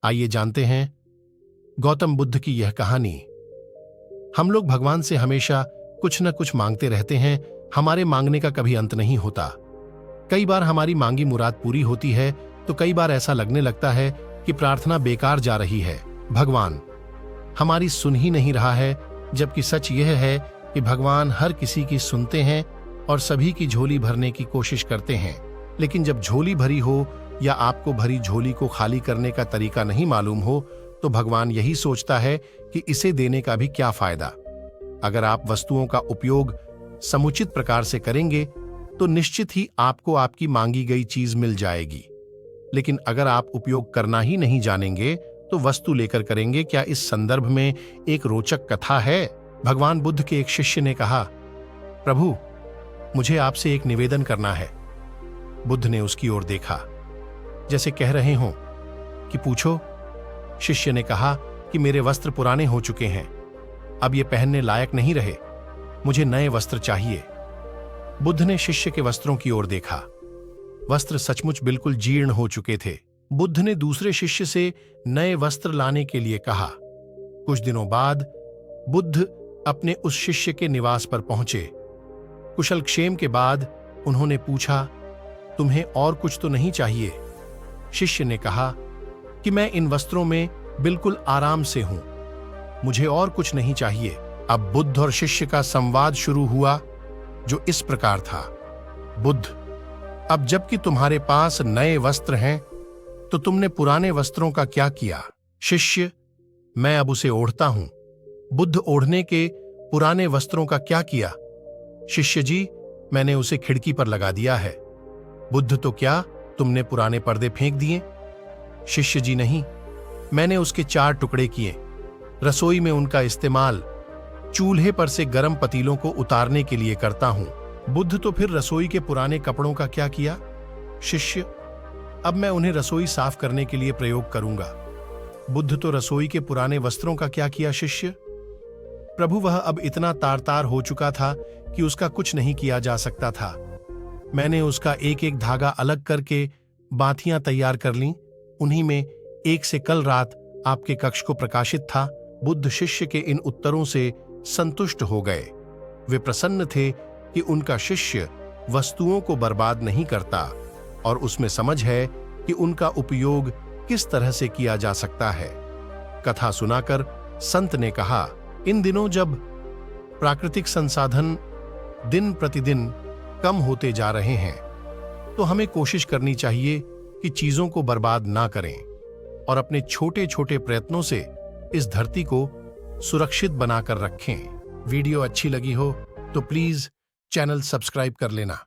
आइए जानते हैं गौतम बुद्ध की यह कहानी। हम लोग भगवान से हमेशा कुछ न कुछ मांगते रहते हैं, हमारे मांगने का कभी अंत नहीं होता। कई बार हमारी मांगी मुराद पूरी होती है तो कई बार ऐसा लगने लगता है कि प्रार्थना बेकार जा रही है, भगवान हमारी सुन ही नहीं रहा है। जबकि सच यह है कि भगवान हर किसी की सुनते हैं और सभी की झोली भरने की कोशिश करते हैं। लेकिन जब झोली भरी हो या आपको भरी झोली को खाली करने का तरीका नहीं मालूम हो तो भगवान यही सोचता है कि इसे देने का भी क्या फायदा। अगर आप वस्तुओं का उपयोग समुचित प्रकार से करेंगे तो निश्चित ही आपको आपकी मांगी गई चीज मिल जाएगी। लेकिन अगर आप उपयोग करना ही नहीं जानेंगे तो वस्तु लेकर करेंगे क्या। इस संदर्भ में एक रोचक कथा है। भगवान बुद्ध के एक शिष्य ने कहा, प्रभु मुझे आपसे एक निवेदन करना है। बुद्ध ने उसकी ओर देखा जैसे कह रहे हों कि पूछो। शिष्य ने कहा कि मेरे वस्त्र पुराने हो चुके हैं, अब ये पहनने लायक नहीं रहे, मुझे नए वस्त्र चाहिए। बुद्ध ने शिष्य के वस्त्रों की ओर देखा। वस्त्र सचमुच बिल्कुल जीर्ण हो चुके थे। बुद्ध ने दूसरे शिष्य से नए वस्त्र लाने के लिए कहा। कुछ दिनों बाद बुद्ध अपने उस शिष्य के निवास पर पहुंचे। कुशल क्षेम के बाद उन्होंने पूछा, तुम्हें और कुछ तो नहीं चाहिए? शिष्य ने कहा कि मैं इन वस्त्रों में बिल्कुल आराम से हूं, मुझे और कुछ नहीं चाहिए। अब बुद्ध और शिष्य का संवाद शुरू हुआ जो इस प्रकार था। बुद्ध, अब जबकि तुम्हारे पास नए वस्त्र हैं तो तुमने पुराने वस्त्रों का क्या किया? शिष्य, मैं अब उसे ओढ़ता हूं। बुद्ध, ओढ़ने के पुराने वस्त्रों का क्या किया? शिष्य जी, मैंने उसे खिड़की पर लगा दिया है। बुद्ध, तो क्या तुमने पुराने पर्दे फेंक दिए? शिष्य जी, नहीं, मैंने उसके 4 टुकड़े किए। रसोई में उनका इस्तेमाल चूल्हे पर से गर्म पतीलों को उतारने के लिए करता हूं। बुद्ध, तो फिर रसोई के पुराने कपड़ों का क्या किया? शिष्य, अब मैं उन्हें रसोई साफ करने के लिए प्रयोग करूंगा। बुद्ध, तो रसोई के पुराने वस्त्रों का क्या किया? शिष्य, प्रभु वह अब इतना तार-तार हो चुका था कि उसका कुछ नहीं किया जा सकता था। मैंने उसका एक एक धागा अलग करके बाथियां तैयार कर लीं, उन्हीं में एक से कल रात आपके कक्ष को प्रकाशित था। बुद्ध शिष्य के इन उत्तरों से संतुष्ट हो गए। वे प्रसन्न थे कि उनका शिष्य वस्तुओं को बर्बाद नहीं करता और उसमें समझ है कि उनका उपयोग किस तरह से किया जा सकता है। कथा सुनाकर संत ने कहा, इन दिनों जब प्राकृतिक संसाधन दिन प्रतिदिन कम होते जा रहे हैं तो हमें कोशिश करनी चाहिए कि चीजों को बर्बाद ना करें और अपने छोटे छोटे प्रयत्नों से इस धरती को सुरक्षित बनाकर रखें। वीडियो अच्छी लगी हो तो प्लीज चैनल सब्सक्राइब कर लेना।